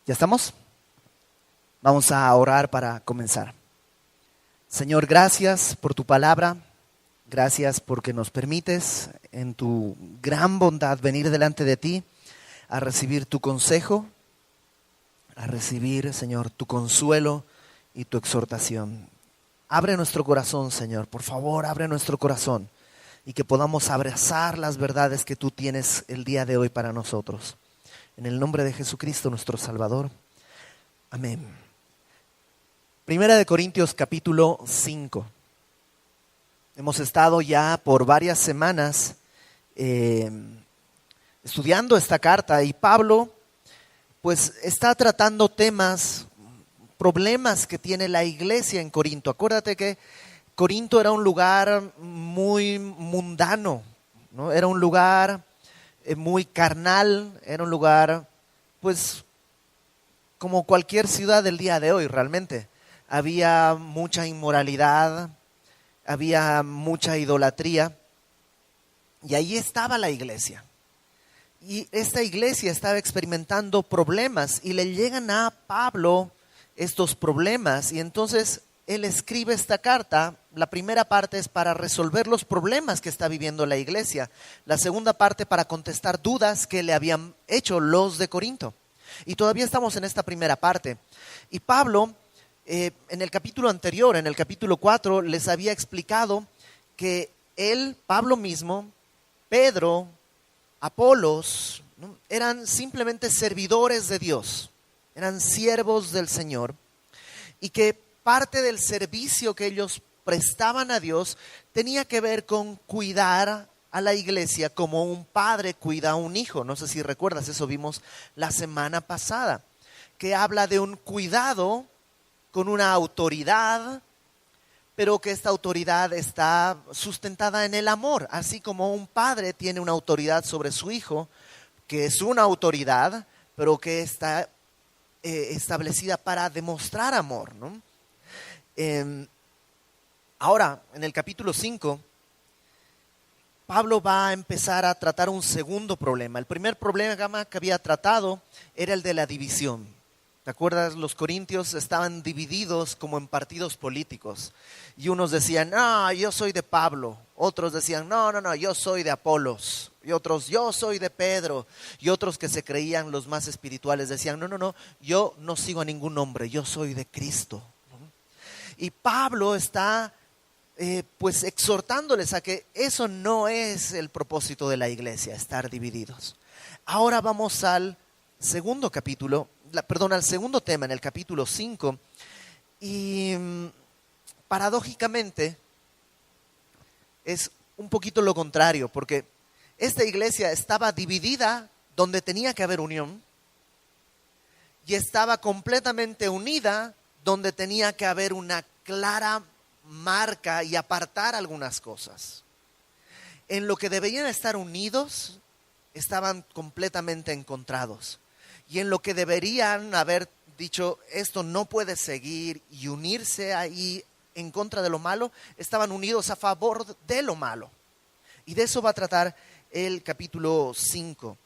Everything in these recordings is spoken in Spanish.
¿Ya estamos? Vamos a orar para comenzar. Señor, gracias por tu palabra. Gracias porque nos permites en tu gran bondad venir delante de ti a recibir tu consejo, a recibir, Señor, tu consuelo y tu exhortación. Abre nuestro corazón, Señor, por favor, abre nuestro corazón y que podamos abrazar las verdades que tú tienes el día de hoy para nosotros. En el nombre de Jesucristo, nuestro Salvador. Amén. Primera de Corintios capítulo 5. Hemos estado ya por varias semanas estudiando esta carta y Pablo pues está tratando temas, problemas que tiene la iglesia en Corinto. Acuérdate que Corinto era un lugar muy mundano, ¿no? Era un lugar muy carnal, era un lugar pues como cualquier ciudad del día de hoy realmente. Había mucha inmoralidad, había mucha idolatría y ahí estaba la iglesia. Y esta iglesia estaba experimentando problemas y le llegan a Pablo estos problemas y entonces él escribe esta carta. La primera parte es para resolver los problemas que está viviendo la iglesia. La segunda parte para contestar dudas que le habían hecho los de Corinto. Y todavía estamos en esta primera parte. Y Pablo, en el capítulo anterior, en el capítulo 4, les había explicado que él, Pablo mismo, Pedro, Apolos, ¿no? Eran simplemente servidores de Dios, eran siervos del Señor y que parte del servicio que ellos prestaban a Dios tenía que ver con cuidar a la iglesia como un padre cuida a un hijo. No sé si recuerdas, eso vimos la semana pasada, que habla de un cuidado con una autoridad, pero que esta autoridad está sustentada en el amor, así como un padre tiene una autoridad sobre su hijo, que es una autoridad, pero que está establecida para demostrar amor, ¿no? Ahora, en el capítulo 5, Pablo va a empezar a tratar un segundo problema. El primer problema que había tratado era el de la división. ¿Te acuerdas? Los corintios estaban divididos como en partidos políticos. Y unos decían, no, yo soy de Pablo. Otros decían, no, yo soy de Apolos. Y otros, yo soy de Pedro. Y otros que se creían los más espirituales decían, no, yo no sigo a ningún hombre, yo soy de Cristo. Y Pablo está pues exhortándoles a que eso no es el propósito de la iglesia, estar divididos. Ahora vamos al segundo capítulo. Al segundo tema en el capítulo 5 y paradójicamente es un poquito lo contrario, porque esta iglesia estaba dividida donde tenía que haber unión y estaba completamente unida donde tenía que haber una clara marca y apartar algunas cosas. En lo que deberían estar unidos estaban completamente encontrados. Y en lo que deberían haber dicho, esto no puede seguir y unirse ahí en contra de lo malo, estaban unidos a favor de lo malo. Y de eso va a tratar el capítulo 5.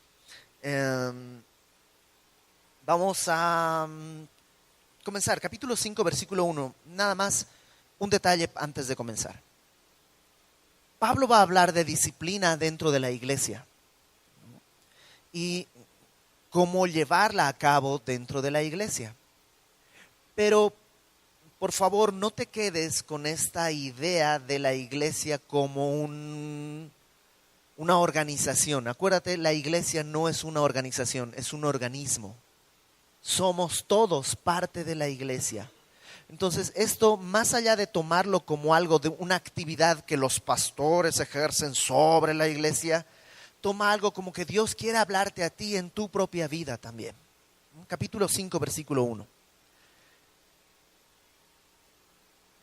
Vamos a comenzar. Capítulo 5, versículo 1. Nada más un detalle antes de comenzar. Pablo va a hablar de disciplina dentro de la iglesia. Y cómo llevarla a cabo dentro de la iglesia. Pero, por favor, no te quedes con esta idea de la iglesia como una organización. Acuérdate, la iglesia no es una organización, es un organismo. Somos todos parte de la iglesia. Entonces, esto, más allá de tomarlo como algo de una actividad que los pastores ejercen sobre la iglesia, toma algo como que Dios quiere hablarte a ti en tu propia vida también. Capítulo 5, versículo 1.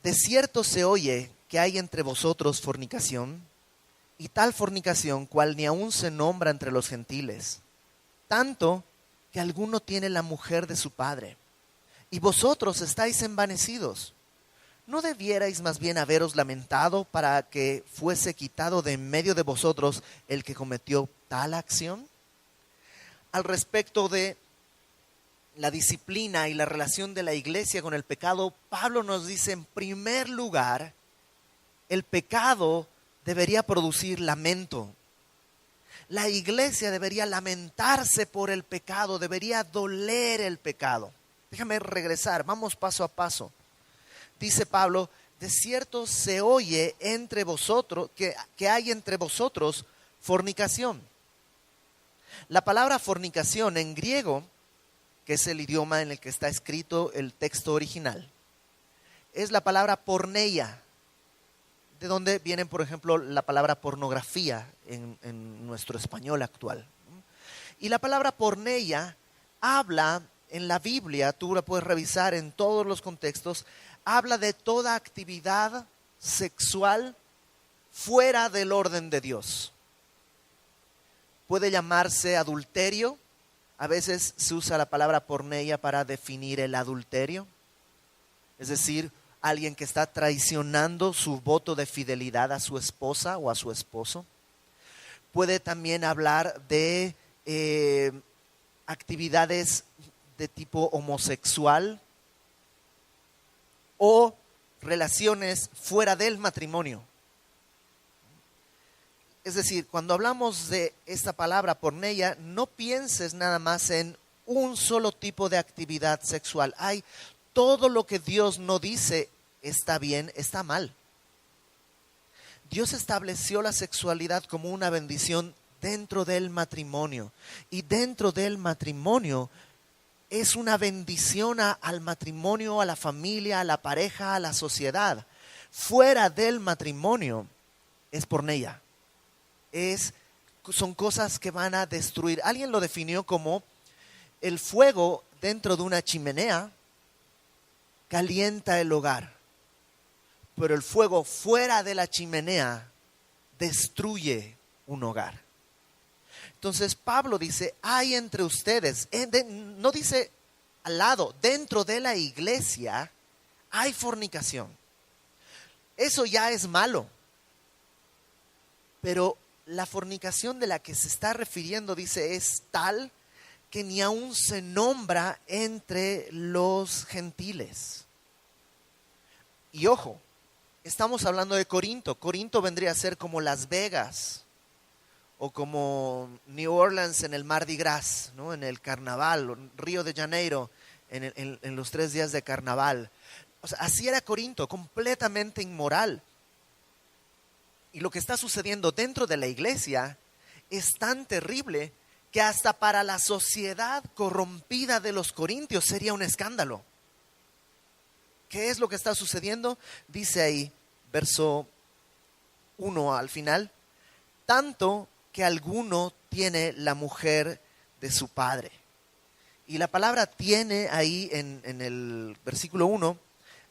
De cierto se oye que hay entre vosotros fornicación, y tal fornicación cual ni aun se nombra entre los gentiles, tanto que alguno tiene la mujer de su padre, y vosotros estáis envanecidos. ¿No debierais más bien haberos lamentado para que fuese quitado de en medio de vosotros el que cometió tal acción? Al respecto de la disciplina y la relación de la iglesia con el pecado, Pablo nos dice, en primer lugar, el pecado debería producir lamento. La iglesia debería lamentarse por el pecado, debería doler el pecado. Déjame regresar, vamos paso a paso. Dice Pablo, de cierto se oye entre vosotros, que hay entre vosotros fornicación. La palabra fornicación en griego, que es el idioma en el que está escrito el texto original, es la palabra porneia, de donde viene, por ejemplo, la palabra pornografía en nuestro español actual. Y la palabra porneia habla en la Biblia, tú la puedes revisar en todos los contextos, habla de toda actividad sexual fuera del orden de Dios. Puede llamarse adulterio, a veces se usa la palabra porneia para definir el adulterio, es decir, alguien que está traicionando su voto de fidelidad a su esposa o a su esposo. Puede también hablar de actividades de tipo homosexual o relaciones fuera del matrimonio. Es decir, cuando hablamos de esta palabra porneia, no pienses nada más en un solo tipo de actividad sexual. Hay todo lo que Dios no dice está bien, está mal. Dios estableció la sexualidad como una bendición dentro del matrimonio. Y dentro del matrimonio es una bendición al matrimonio, a la familia, a la pareja, a la sociedad. Fuera del matrimonio es porneia. Son cosas que van a destruir. Alguien lo definió como el fuego dentro de una chimenea calienta el hogar, pero el fuego fuera de la chimenea destruye un hogar. Entonces Pablo dice, hay entre ustedes, no dice al lado, dentro de la iglesia hay fornicación. Eso ya es malo, pero la fornicación de la que se está refiriendo, dice, es tal que ni aún se nombra entre los gentiles. Y ojo, estamos hablando de Corinto. Corinto vendría a ser como Las Vegas o como New Orleans en el Mardi Gras, ¿no? En el carnaval, Río de Janeiro en los 3 días de carnaval. O sea, así era Corinto, completamente inmoral. Y lo que está sucediendo dentro de la iglesia es tan terrible que hasta para la sociedad corrompida de los corintios sería un escándalo. ¿Qué es lo que está sucediendo? Dice ahí, verso 1 al final, tanto que alguno tiene la mujer de su padre. Y la palabra tiene ahí en el versículo 1,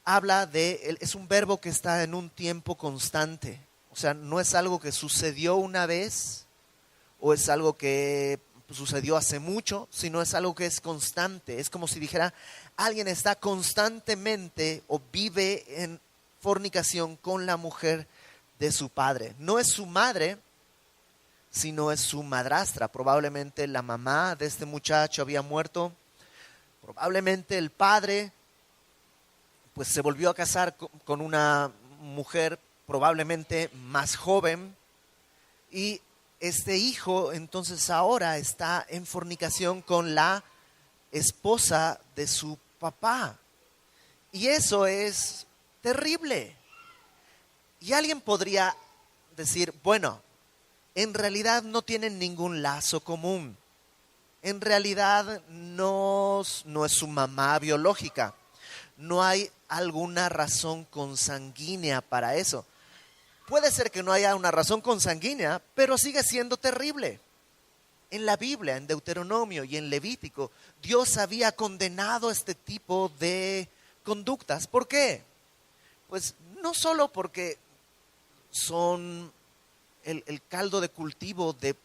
habla es un verbo que está en un tiempo constante. O sea, no es algo que sucedió una vez o es algo que sucedió hace mucho, sino es algo que es constante. Es como si dijera, alguien está constantemente o vive en fornicación con la mujer de su padre. No es su madre, sino es su madrastra. Probablemente la mamá de este muchacho había muerto. Probablemente el padre pues se volvió a casar con una mujer probablemente más joven, y este hijo entonces ahora está en fornicación con la esposa de su papá. Y eso es terrible. Y alguien podría decir, bueno, en realidad no tienen ningún lazo común. En realidad no es su mamá biológica. No hay alguna razón consanguínea para eso. Puede ser que no haya una razón consanguínea, pero sigue siendo terrible. En la Biblia, en Deuteronomio y en Levítico, Dios había condenado este tipo de conductas. ¿Por qué? Pues no solo porque son el caldo de cultivo de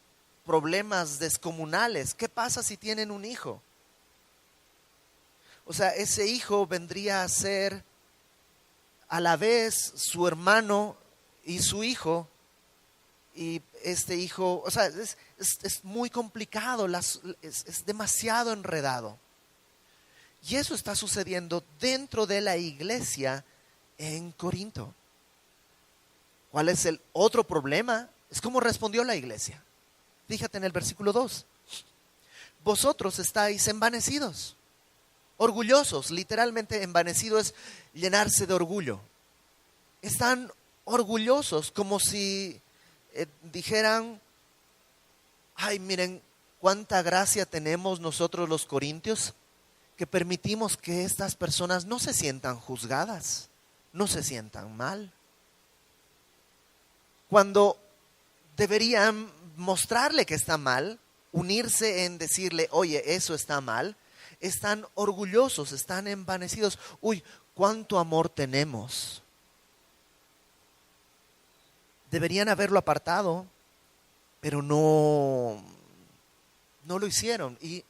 problemas descomunales. ¿Qué pasa si tienen un hijo? O sea, ese hijo vendría a ser a la vez su hermano y su hijo, y este hijo, es muy complicado, es demasiado enredado. Y eso está sucediendo dentro de la iglesia en Corinto. ¿Cuál es el otro problema? Es cómo respondió la iglesia. Fíjate en el versículo 2. Vosotros estáis envanecidos, orgullosos. Literalmente envanecido es llenarse de orgullo. Están orgullosos como si dijeran, ay, miren cuánta gracia tenemos nosotros los corintios, que permitimos que estas personas no se sientan juzgadas, no se sientan mal. Cuando deberían mostrarle que está mal, unirse en decirle, oye, eso está mal, están orgullosos, están envanecidos. Uy, cuánto amor tenemos. Deberían haberlo apartado, pero no lo hicieron. Y,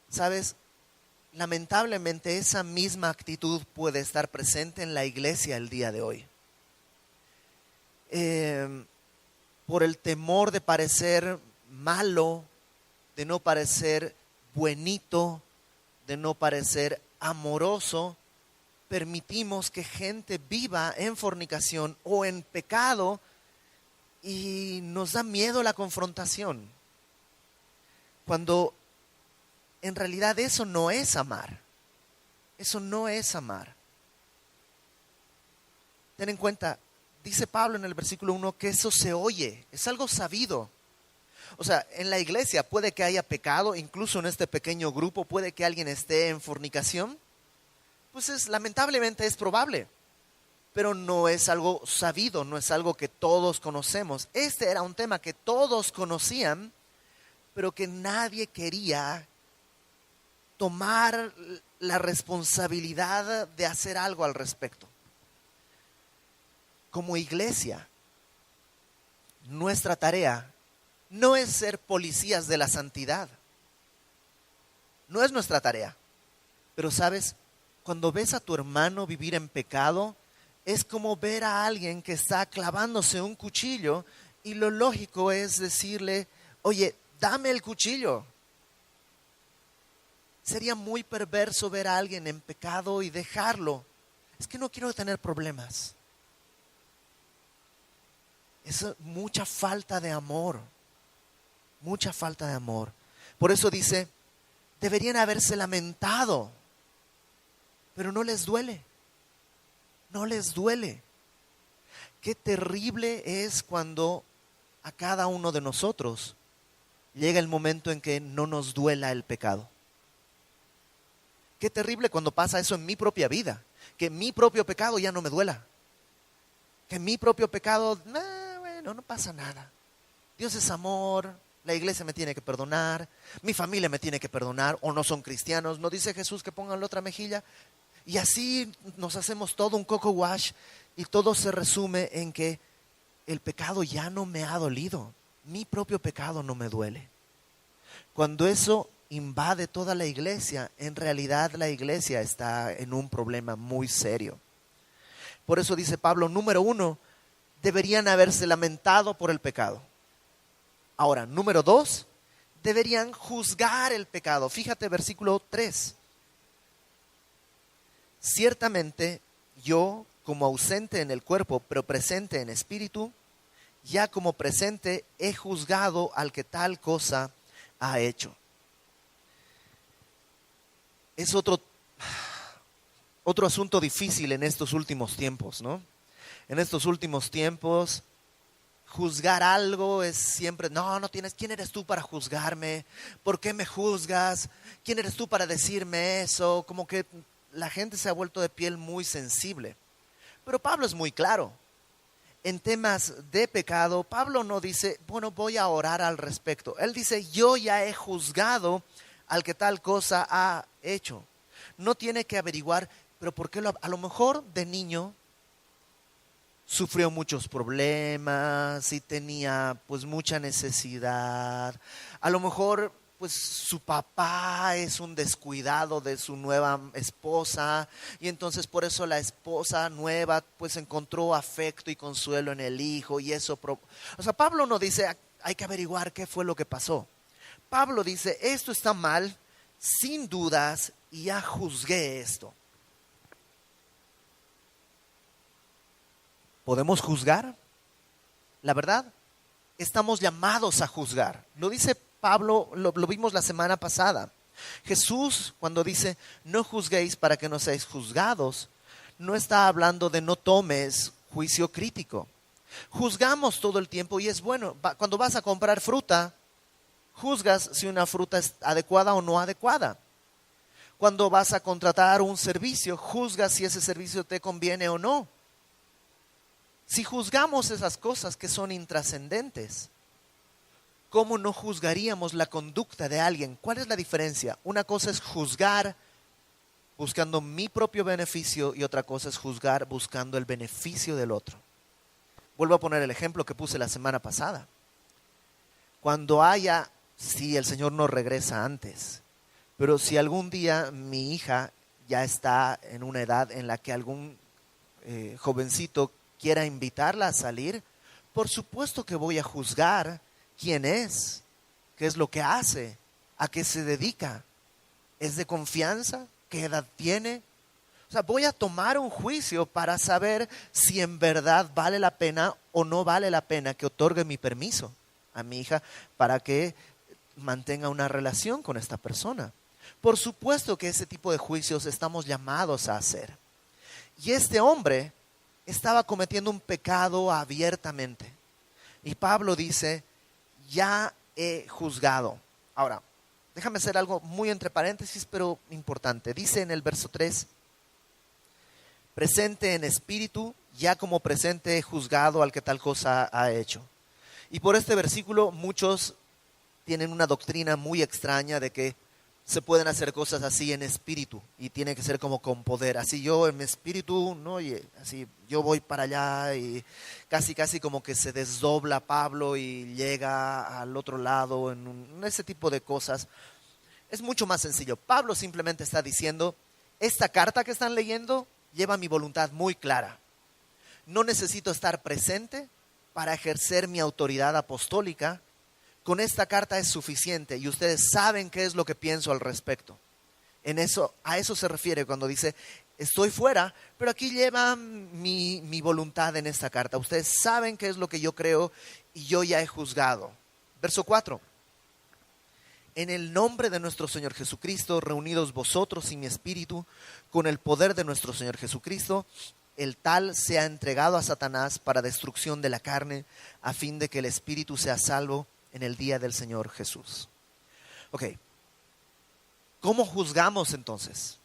¿sabes? Lamentablemente esa misma actitud puede estar presente en la iglesia el día de hoy. Por el temor de parecer malo, de no parecer buenito, de no parecer amoroso, permitimos que gente viva en fornicación o en pecado y nos da miedo la confrontación. Cuando en realidad eso no es amar. Eso no es amar. Ten en cuenta, dice Pablo en el versículo 1 que eso se oye, es algo sabido. O sea, en la iglesia puede que haya pecado, incluso en este pequeño grupo puede que alguien esté en fornicación. Pues lamentablemente es probable, pero no es algo sabido, no es algo que todos conocemos. Este era un tema que todos conocían, pero que nadie quería tomar la responsabilidad de hacer algo al respecto. Como iglesia, nuestra tarea no es ser policías de la santidad. No es nuestra tarea. Pero sabes, cuando ves a tu hermano vivir en pecado, es como ver a alguien que está clavándose un cuchillo y lo lógico es decirle, oye, dame el cuchillo. Sería muy perverso ver a alguien en pecado y dejarlo. Es que no quiero tener problemas. Es mucha falta de amor. Mucha falta de amor. Por eso dice, deberían haberse lamentado, pero no les duele. No les duele. Qué terrible es cuando a cada uno de nosotros llega el momento en que no nos duela el pecado. Qué terrible cuando pasa eso en mi propia vida, que mi propio pecado ya no me duela, que mi propio pecado, bueno, no pasa nada. Dios es amor, la iglesia me tiene que perdonar, mi familia me tiene que perdonar, o no son cristianos, no dice Jesús que pongan la otra mejilla. Y así nos hacemos todo un coco wash y todo se resume en que el pecado ya no me ha dolido, mi propio pecado no me duele. Cuando eso invade toda la iglesia, en realidad la iglesia está en un problema muy serio. Por eso dice Pablo, número 1, deberían haberse lamentado por el pecado. Ahora, número 2, deberían juzgar el pecado. Fíjate, versículo 3. Ciertamente yo, como ausente en el cuerpo, pero presente en espíritu, ya como presente he juzgado al que tal cosa ha hecho. Es otro asunto difícil en estos últimos tiempos, ¿no? En estos últimos tiempos, juzgar algo es siempre, no tienes, ¿quién eres tú para juzgarme? ¿Por qué me juzgas? ¿Quién eres tú para decirme eso? Como que la gente se ha vuelto de piel muy sensible. Pero Pablo es muy claro. En temas de pecado, Pablo no dice, bueno, voy a orar al respecto. Él dice, yo ya he juzgado al que tal cosa ha hecho. No tiene que averiguar, pero ¿por qué a lo mejor de niño sufrió muchos problemas y tenía pues mucha necesidad? A lo mejor pues su papá es un descuidado de su nueva esposa y entonces por eso la esposa nueva pues encontró afecto y consuelo en el hijo y eso. O sea, Pablo no dice hay que averiguar qué fue lo que pasó. Pablo dice esto está mal sin dudas ya juzgué esto. ¿Podemos juzgar? La verdad, estamos llamados a juzgar. Lo dice Pablo, lo vimos la semana pasada. Jesús, cuando dice, no juzguéis para que no seáis juzgados, no está hablando de no tomes juicio crítico. Juzgamos todo el tiempo y es bueno. Cuando vas a comprar fruta, juzgas si una fruta es adecuada o no adecuada. Cuando vas a contratar un servicio, juzgas si ese servicio te conviene o no. Si juzgamos esas cosas que son intrascendentes, ¿cómo no juzgaríamos la conducta de alguien? ¿Cuál es la diferencia? Una cosa es juzgar buscando mi propio beneficio y otra cosa es juzgar buscando el beneficio del otro. Vuelvo a poner el ejemplo que puse la semana pasada. Cuando si el Señor no regresa antes, pero si algún día mi hija ya está en una edad en la que algún jovencito quiera invitarla a salir, por supuesto que voy a juzgar quién es, qué es lo que hace, a qué se dedica, es de confianza, qué edad tiene. O sea, voy a tomar un juicio para saber si en verdad vale la pena o no vale la pena que otorgue mi permiso a mi hija para que mantenga una relación con esta persona. Por supuesto que ese tipo de juicios estamos llamados a hacer. Y este hombre estaba cometiendo un pecado abiertamente. Y Pablo dice, ya he juzgado. Ahora, déjame hacer algo muy entre paréntesis, pero importante. Dice en el verso 3, presente en espíritu, ya como presente he juzgado al que tal cosa ha hecho. Y por este versículo muchos tienen una doctrina muy extraña de que se pueden hacer cosas así en espíritu y tiene que ser como con poder. Así yo en mi espíritu, ¿no? Y así yo voy para allá y casi como que se desdobla Pablo y llega al otro lado en ese tipo de cosas. Es mucho más sencillo. Pablo simplemente está diciendo, esta carta que están leyendo lleva mi voluntad muy clara. No necesito estar presente para ejercer mi autoridad apostólica. Con esta carta es suficiente y ustedes saben qué es lo que pienso al respecto. A eso se refiere cuando dice, estoy fuera, pero aquí lleva mi voluntad en esta carta. Ustedes saben qué es lo que yo creo y yo ya he juzgado. Verso 4. En el nombre de nuestro Señor Jesucristo, reunidos vosotros y mi espíritu, con el poder de nuestro Señor Jesucristo, el tal sea entregado a Satanás para destrucción de la carne, a fin de que el espíritu sea salvo en el día del Señor Jesús. Ok, ¿cómo juzgamos entonces?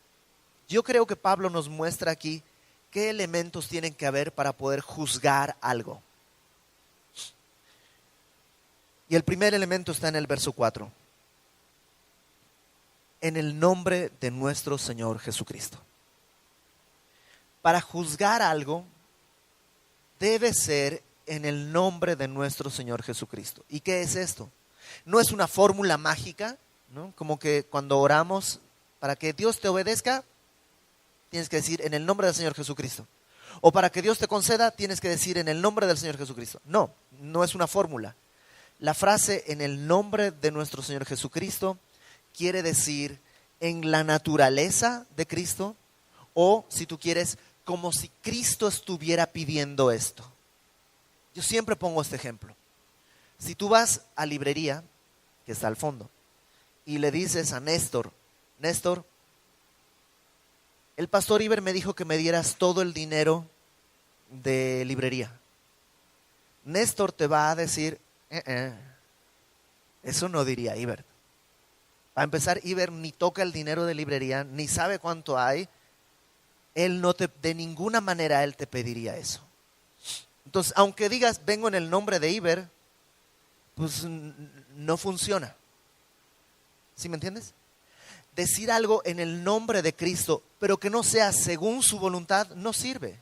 Yo creo que Pablo nos muestra aquí qué elementos tienen que haber para poder juzgar algo. Y el primer elemento está en el verso 4. En el nombre de nuestro Señor Jesucristo. Para juzgar algo, debe ser en el nombre de nuestro Señor Jesucristo. ¿Y qué es esto? No es una fórmula mágica, ¿no? Como que cuando oramos para que Dios te obedezca, tienes que decir en el nombre del Señor Jesucristo. O para que Dios te conceda, tienes que decir en el nombre del Señor Jesucristo. No, no es una fórmula. La frase en el nombre de nuestro Señor Jesucristo quiere decir en la naturaleza de Cristo, o si tú quieres, como si Cristo estuviera pidiendo esto. Yo siempre pongo este ejemplo. Si tú vas a librería, que está al fondo, y le dices a Néstor, Néstor, el pastor Iber me dijo que me dieras todo el dinero de librería. Néstor te va a decir, eso no diría Iber. Para empezar, Iber ni toca el dinero de librería, ni sabe cuánto hay. Él de ninguna manera él te pediría eso. Entonces, aunque digas, vengo en el nombre de Iber, pues no funciona. ¿Sí me entiendes? Decir algo en el nombre de Cristo, pero que no sea según su voluntad, no sirve.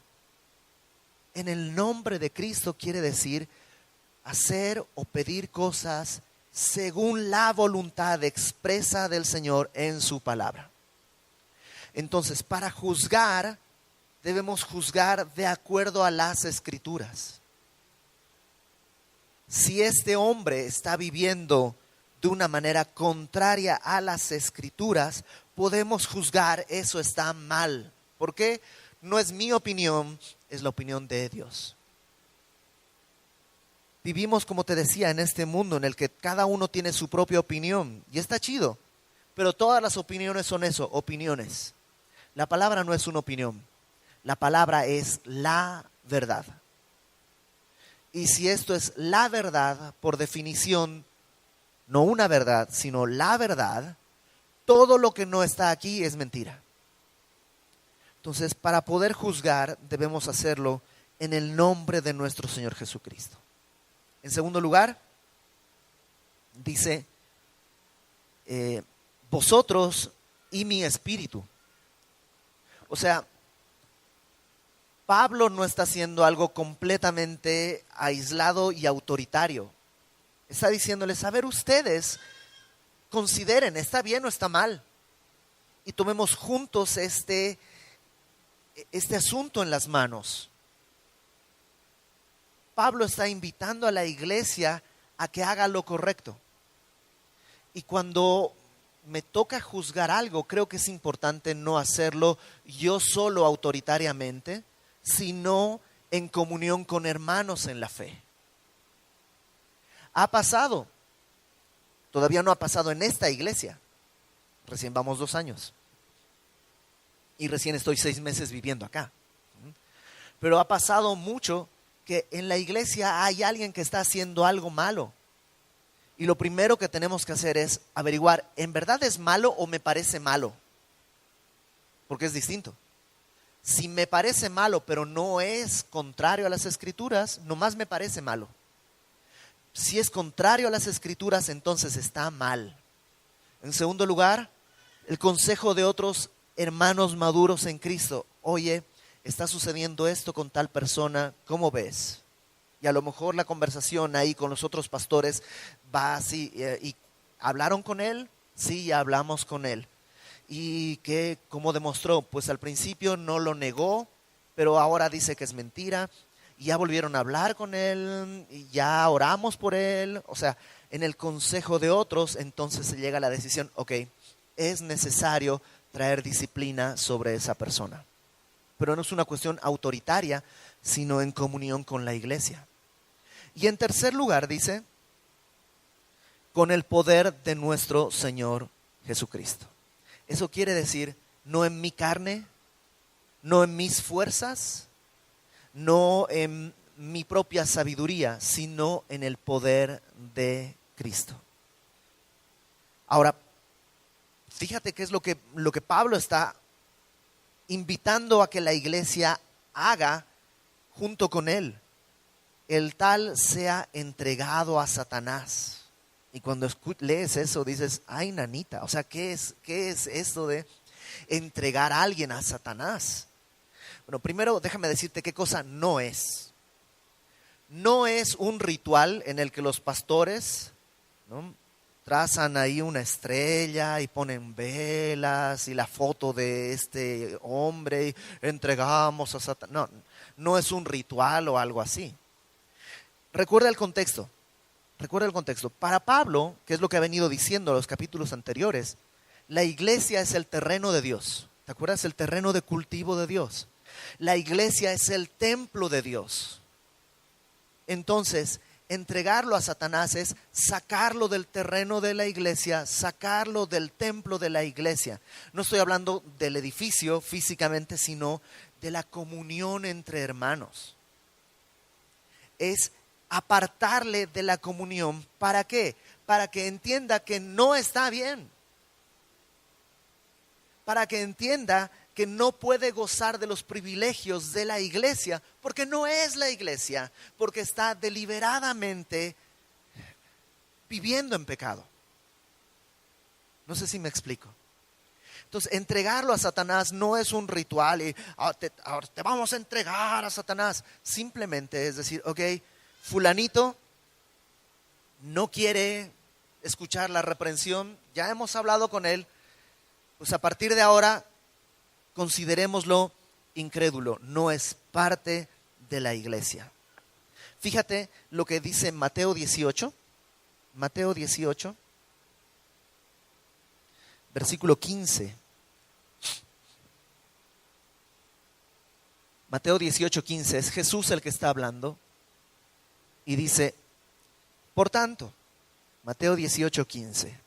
En el nombre de Cristo quiere decir hacer o pedir cosas según la voluntad expresa del Señor en su palabra. Entonces, para juzgar, debemos juzgar de acuerdo a las Escrituras. Si este hombre está viviendo de una manera contraria a las Escrituras, podemos juzgar eso está mal. ¿Por qué? No es mi opinión, es la opinión de Dios. Vivimos, como te decía, en este mundo en el que cada uno tiene su propia opinión. Y está chido. Pero todas las opiniones son eso, opiniones. La palabra no es una opinión. La palabra es la verdad. Y si esto es la verdad, por definición, no una verdad, sino la verdad, todo lo que no está aquí es mentira. Entonces, para poder juzgar, debemos hacerlo en el nombre de nuestro Señor Jesucristo. En segundo lugar, dice, vosotros y mi espíritu. O sea, Pablo no está haciendo algo completamente aislado y autoritario. Está diciéndoles, a ver, ustedes consideren, ¿está bien o está mal? Y tomemos juntos este asunto en las manos. Pablo está invitando a la iglesia a que haga lo correcto. Y cuando me toca juzgar algo, creo que es importante no hacerlo yo solo autoritariamente, sino en comunión con hermanos en la fe. Ha pasado, todavía no ha pasado en esta iglesia, recién vamos 2 años y recién estoy 6 meses viviendo acá, pero ha pasado mucho que en la iglesia hay alguien que está haciendo algo malo y lo primero que tenemos que hacer es averiguar, ¿en verdad es malo o me parece malo? Porque es distinto. Si me parece malo pero no es contrario a las Escrituras, nomás me parece malo. Si es contrario a las Escrituras, entonces está mal. En segundo lugar, el consejo de otros hermanos maduros en Cristo. Oye, está sucediendo esto con tal persona, ¿cómo ves? Y a lo mejor la conversación ahí con los otros pastores va así. ¿Y hablaron con él? Sí, ya hablamos con él. ¿Y qué, cómo demostró? Pues al principio no lo negó, pero ahora dice que es mentira. Y ya volvieron a hablar con él, y ya oramos por él. O sea, en el consejo de otros, entonces se llega a la decisión, ok, es necesario traer disciplina sobre esa persona. Pero no es una cuestión autoritaria, sino en comunión con la iglesia. Y en tercer lugar dice, con el poder de nuestro Señor Jesucristo. Eso quiere decir, no en mi carne, no en mis fuerzas, no en mi propia sabiduría, sino en el poder de Cristo. Ahora, fíjate qué es lo que Pablo está invitando a que la iglesia haga junto con él. El tal sea entregado a Satanás. Y cuando lees eso dices, ay nanita, o sea, ¿qué es esto de entregar a alguien a Satanás? Bueno, primero déjame decirte qué cosa no es. No es un ritual en el que los pastores, ¿no?, trazan ahí una estrella y ponen velas y la foto de este hombre y entregamos a Satanás. No es un ritual o algo así. Recuerda el contexto. Para Pablo, que es lo que ha venido diciendo en los capítulos anteriores, la iglesia es el terreno de Dios. ¿Te acuerdas? El terreno de cultivo de Dios. La iglesia es el templo de Dios. Entonces, entregarlo a Satanás es sacarlo del terreno de la iglesia, sacarlo del templo de la iglesia. No estoy hablando del edificio físicamente, sino de la comunión entre hermanos. Es apartarle de la comunión. ¿Para qué? Para que entienda que no está bien. Para que entienda que no puede gozar de los privilegios de la iglesia, porque no es la iglesia, porque está deliberadamente viviendo en pecado. No sé si me explico. Entonces, entregarlo a Satanás no es un ritual y ahora te vamos a entregar a Satanás. Simplemente es decir, ok, fulanito no quiere escuchar la reprensión, ya hemos hablado con él, pues a partir de ahora considerémoslo incrédulo, no es parte de la iglesia. Fíjate lo que dice Mateo 18. Mateo 18, versículo 15. Mateo 18:15, es Jesús el que está hablando y dice, por tanto, Mateo 18:15,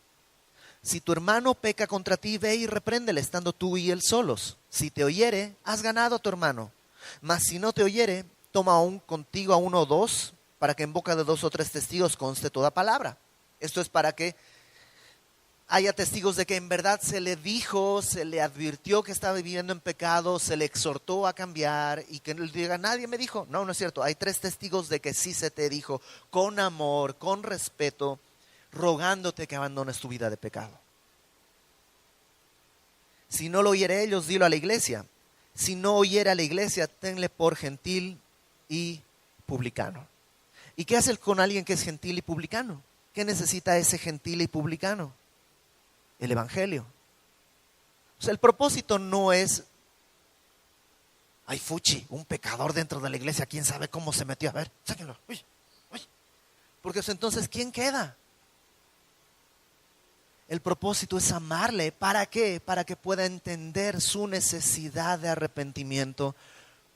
si tu hermano peca contra ti, ve y repréndele estando tú y él solos. Si te oyere, has ganado a tu hermano. Mas si no te oyere, toma aún contigo a uno o dos, para que en boca de 2 o 3 testigos conste toda palabra. Esto es para que haya testigos de que en verdad se le dijo, se le advirtió que estaba viviendo en pecado, se le exhortó a cambiar y que él diga, nadie me dijo. No, no es cierto. Hay 3 testigos de que sí se te dijo con amor, con respeto, rogándote que abandones tu vida de pecado. Si no lo oyere ellos, dilo a la iglesia. Si no oyere a la iglesia, tenle por gentil y publicano. ¿Y qué hace con alguien que es gentil y publicano? ¿Qué necesita ese gentil y publicano? El evangelio. O sea, el propósito no es, ay fuchi, un pecador dentro de la iglesia, quién sabe cómo se metió, a ver, sáquenlo. Uy, uy. Porque entonces, ¿quién queda? El propósito es amarle. ¿Para qué? Para que pueda entender su necesidad de arrepentimiento,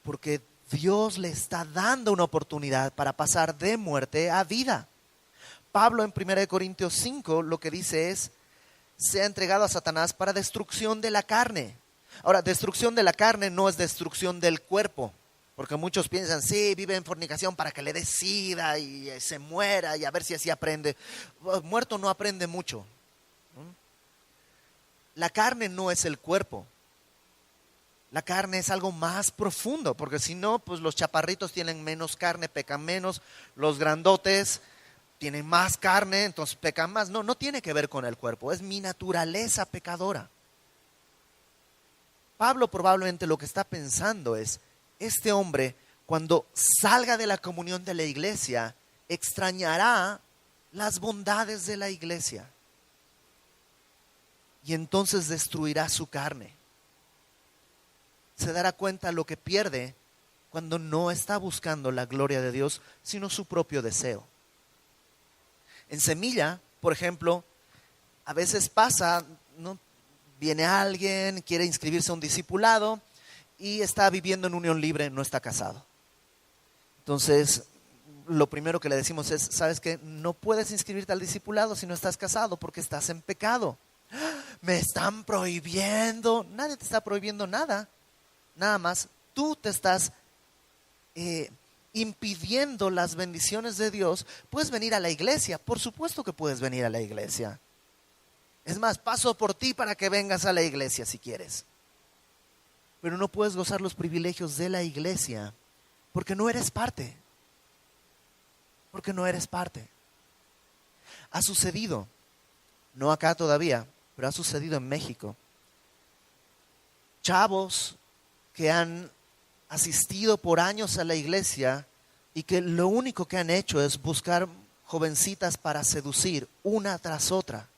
porque Dios le está dando una oportunidad para pasar de muerte a vida. Pablo en 1 Corintios 5 lo que dice es, se ha entregado a Satanás para destrucción de la carne. Ahora, destrucción de la carne no es destrucción del cuerpo, porque muchos piensan, sí, vive en fornicación para que le dé sida y se muera y a ver si así aprende. Muerto no aprende mucho. La carne no es el cuerpo. La carne es algo más profundo, porque si no, pues los chaparritos tienen menos carne, pecan menos, los grandotes tienen más carne, entonces pecan más. No, no tiene que ver con el cuerpo, es mi naturaleza pecadora. Pablo probablemente lo que está pensando es, este hombre cuando salga de la comunión de la iglesia, extrañará las bondades de la iglesia y entonces destruirá su carne. Se dará cuenta lo que pierde cuando no está buscando la gloria de Dios, sino su propio deseo. En Semilla, por ejemplo, a veces pasa, ¿no? Viene alguien, quiere inscribirse a un discipulado y está viviendo en unión libre, no está casado. Entonces, lo primero que le decimos es, ¿sabes qué? No puedes inscribirte al discipulado si no estás casado porque estás en pecado. Me están prohibiendo. Nadie te está prohibiendo nada. Nada más, tú te estás impidiendo las bendiciones de Dios. Puedes venir a la iglesia, por supuesto que puedes venir a la iglesia. Es más, paso por ti para que vengas a la iglesia si quieres. Pero no puedes gozar los privilegios de la iglesia porque no eres parte. Porque no eres parte. Ha sucedido, no acá todavía, pero ha sucedido en México. Chavos que han asistido por años a la iglesia y que lo único que han hecho es buscar jovencitas para seducir una tras otra.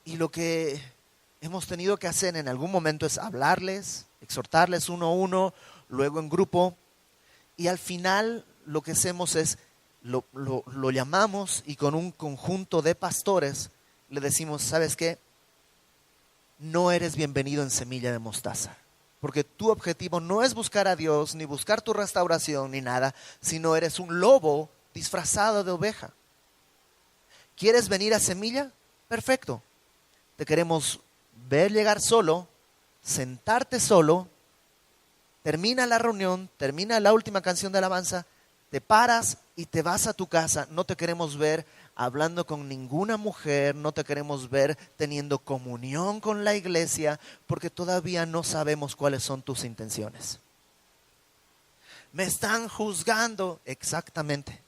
Y lo que hemos tenido que hacer en algún momento es hablarles, exhortarles uno a uno, luego en grupo, y al final lo que hacemos es, lo llamamos y con un conjunto de pastores le decimos, ¿sabes qué? No eres bienvenido en Semilla de Mostaza. Porque tu objetivo no es buscar a Dios, ni buscar tu restauración, ni nada, sino eres un lobo disfrazado de oveja. ¿Quieres venir a Semilla? Perfecto. Te queremos ver llegar solo, sentarte solo, termina la reunión, termina la última canción de alabanza, te paras y te vas a tu casa. No te queremos ver hablando con ninguna mujer, no te queremos ver teniendo comunión con la iglesia, porque todavía no sabemos cuáles son tus intenciones. Me están juzgando. Exactamente.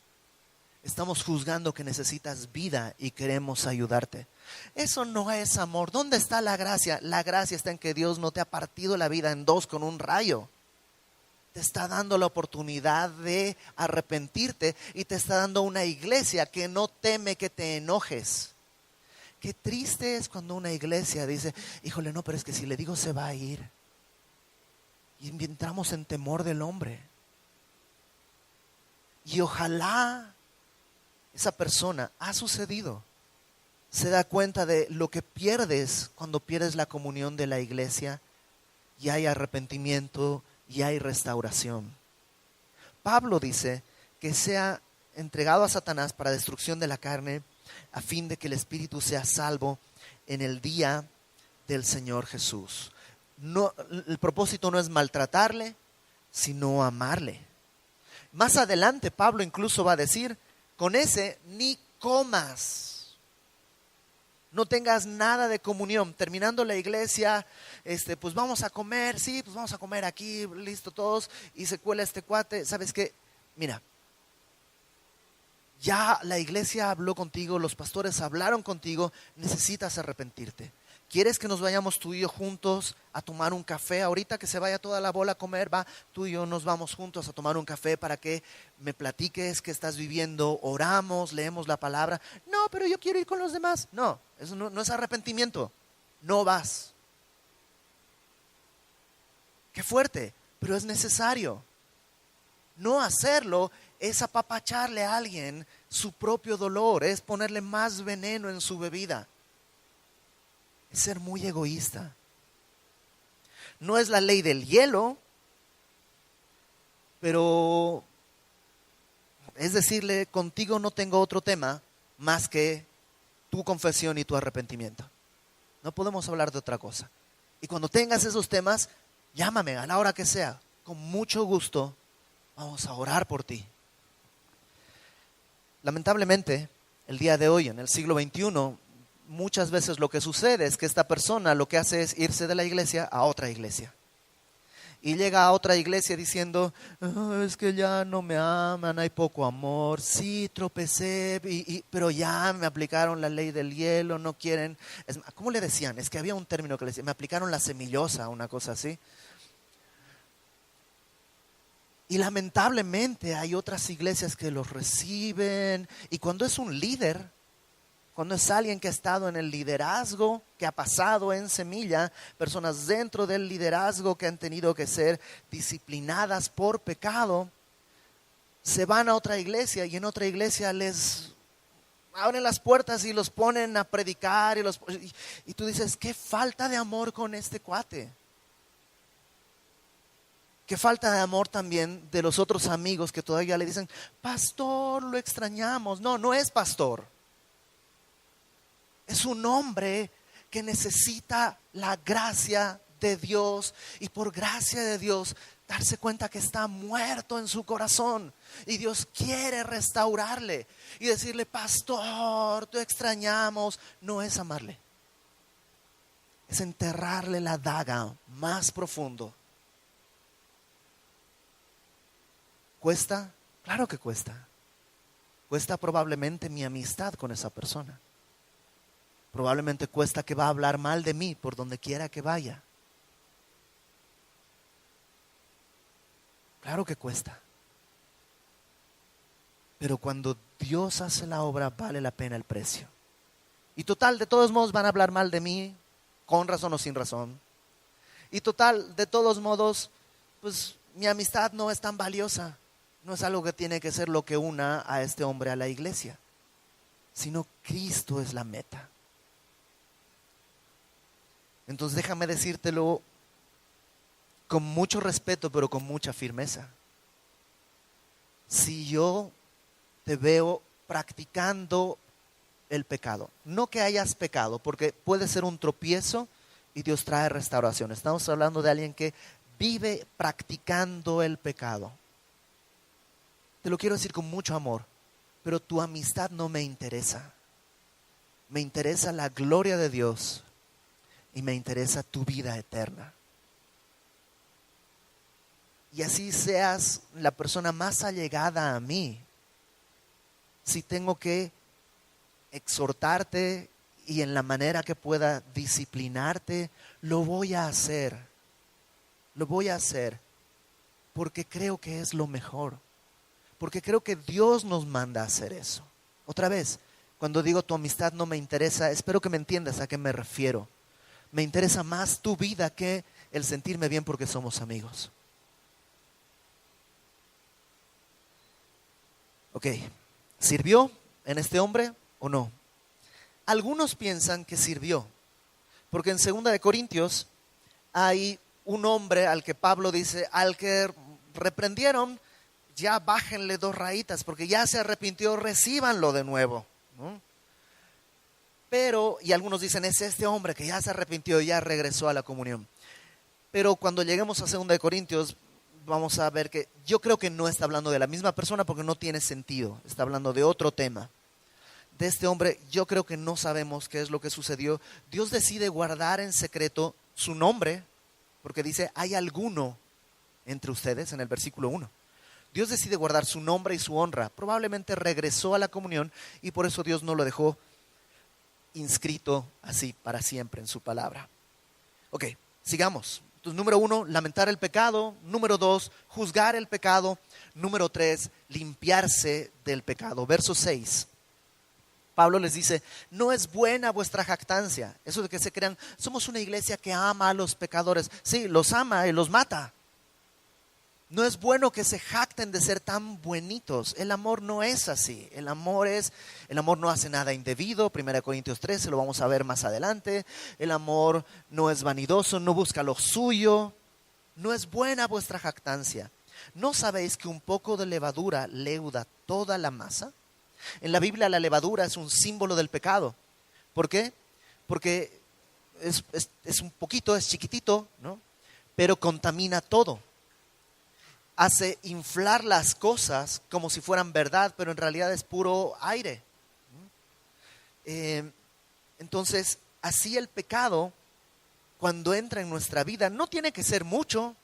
Estamos juzgando que necesitas vida y queremos ayudarte. Eso no es amor. ¿Dónde está la gracia? La gracia está en que Dios no te ha partido la vida en dos con un rayo. Te está dando la oportunidad de arrepentirte y te está dando una iglesia que no teme que te enojes. Qué triste es cuando una iglesia dice, híjole, no, pero es que si le digo se va a ir. Y entramos en temor del hombre. Y ojalá esa persona ha sucedido. se da cuenta de lo que pierdes cuando pierdes la comunión de la iglesia y hay arrepentimiento y hay restauración. Pablo dice que sea entregado a Satanás para destrucción de la carne, a fin de que el espíritu sea salvo en el día del Señor Jesús. No, el propósito no es maltratarle, sino amarle. Más adelante Pablo incluso va a decir, con ese ni comas, no tengas nada de comunión. Terminando la iglesia, pues vamos a comer, sí, pues vamos a comer aquí, listo todos, y se cuela este cuate. ¿Sabes qué? Mira, ya la iglesia habló contigo, los pastores hablaron contigo, necesitas arrepentirte. ¿Quieres que nos vayamos tú y yo juntos a tomar un café? Ahorita que se vaya toda la bola a comer, va, tú y yo nos vamos juntos a tomar un café para que me platiques qué estás viviendo, oramos, leemos la palabra. No, pero yo quiero ir con los demás. No, eso no es arrepentimiento. No vas. Qué fuerte, pero es necesario. No hacerlo es apapacharle a alguien su propio dolor, es ponerle más veneno en su bebida. Es ser muy egoísta. No es la ley del hielo, pero es decirle, contigo no tengo otro tema más que tu confesión y tu arrepentimiento. No podemos hablar de otra cosa. Y cuando tengas esos temas, llámame a la hora que sea. Con mucho gusto vamos a orar por ti. Lamentablemente, el día de hoy, en el siglo XXI, muchas veces lo que sucede es que esta persona lo que hace es irse de la iglesia a otra iglesia. Y llega a otra iglesia diciendo, es que ya no me aman, hay poco amor, sí tropecé, pero ya me aplicaron la ley del hielo, no quieren. ¿Cómo le decían? Es que había un término que le decían, me aplicaron la semillosa, una cosa así. Y lamentablemente hay otras iglesias que los reciben, y cuando es un líder, cuando es alguien que ha estado en el liderazgo, que ha pasado en Semilla, personas dentro del liderazgo que han tenido que ser disciplinadas por pecado, se van a otra iglesia y en otra iglesia les abren las puertas y los ponen a predicar y tú dices, qué falta de amor con este cuate. Qué falta de amor también de los otros amigos que todavía le dicen, pastor, lo extrañamos. No, no es pastor. Es un hombre que necesita la gracia de Dios y por gracia de Dios darse cuenta que está muerto en su corazón y Dios quiere restaurarle y decirle, pastor, te extrañamos. No es amarle, es enterrarle la daga más profundo. ¿Cuesta? Claro que cuesta. Cuesta probablemente mi amistad con esa persona. Probablemente cuesta que va a hablar mal de mí por donde quiera que vaya. Claro que cuesta. Pero cuando Dios hace la obra, vale la pena el precio. Y total, de todos modos van a hablar mal de mí, con razón o sin razón. Y total, de todos modos, pues mi amistad no es tan valiosa. No es algo que tiene que ser lo que una a este hombre a la iglesia, sino Cristo es la meta. Entonces déjame decírtelo con mucho respeto, pero con mucha firmeza. Si yo te veo practicando el pecado, no que hayas pecado, porque puede ser un tropiezo y Dios trae restauración. Estamos hablando de alguien que vive practicando el pecado. Te lo quiero decir con mucho amor, pero tu amistad no me interesa. Me interesa la gloria de Dios. Y me interesa tu vida eterna. Y así seas la persona más allegada a mí. Si tengo que exhortarte y en la manera que pueda disciplinarte, lo voy a hacer. Lo voy a hacer porque creo que es lo mejor. Porque creo que Dios nos manda a hacer eso. Otra vez, cuando digo tu amistad no me interesa, espero que me entiendas a qué me refiero. Me interesa más tu vida que el sentirme bien porque somos amigos. Ok, ¿sirvió en este hombre o no? Algunos piensan que sirvió, porque en 2 Corintios hay un hombre al que Pablo dice, al que reprendieron, ya bájenle 2 rayitas, porque ya se arrepintió, recíbanlo de nuevo, ¿no? Pero, y algunos dicen, es este hombre que ya se arrepintió, ya regresó a la comunión. Pero cuando lleguemos a 2 Corintios, vamos a ver que yo creo que no está hablando de la misma persona porque no tiene sentido. Está hablando de otro tema. De este hombre, yo creo que no sabemos qué es lo que sucedió. Dios decide guardar en secreto su nombre, porque dice, hay alguno entre ustedes, en el versículo 1. Dios decide guardar su nombre y su honra. Probablemente regresó a la comunión y por eso Dios no lo dejó inscrito así para siempre en su palabra. Ok, sigamos. Entonces, número 1, lamentar el pecado. Número 2, juzgar el pecado. Número 3, limpiarse del pecado. Verso 6. Pablo les dice, no es buena vuestra jactancia. Eso de que se crean, somos una iglesia que ama a los pecadores. Sí, los ama y los mata. No es bueno que se jacten de ser tan buenitos. El amor no es así. El amor no hace nada indebido. 1 Corintios 13, lo vamos a ver más adelante. El amor no es vanidoso, no busca lo suyo. No es buena vuestra jactancia. ¿No sabéis que un poco de levadura leuda toda la masa? En la Biblia la levadura es un símbolo del pecado. ¿Por qué? Porque es un poquito, es chiquitito, ¿no? Pero contamina todo. Hace inflar las cosas como si fueran verdad, pero en realidad es puro aire. Entonces, así el pecado, cuando entra en nuestra vida, no tiene que ser mucho.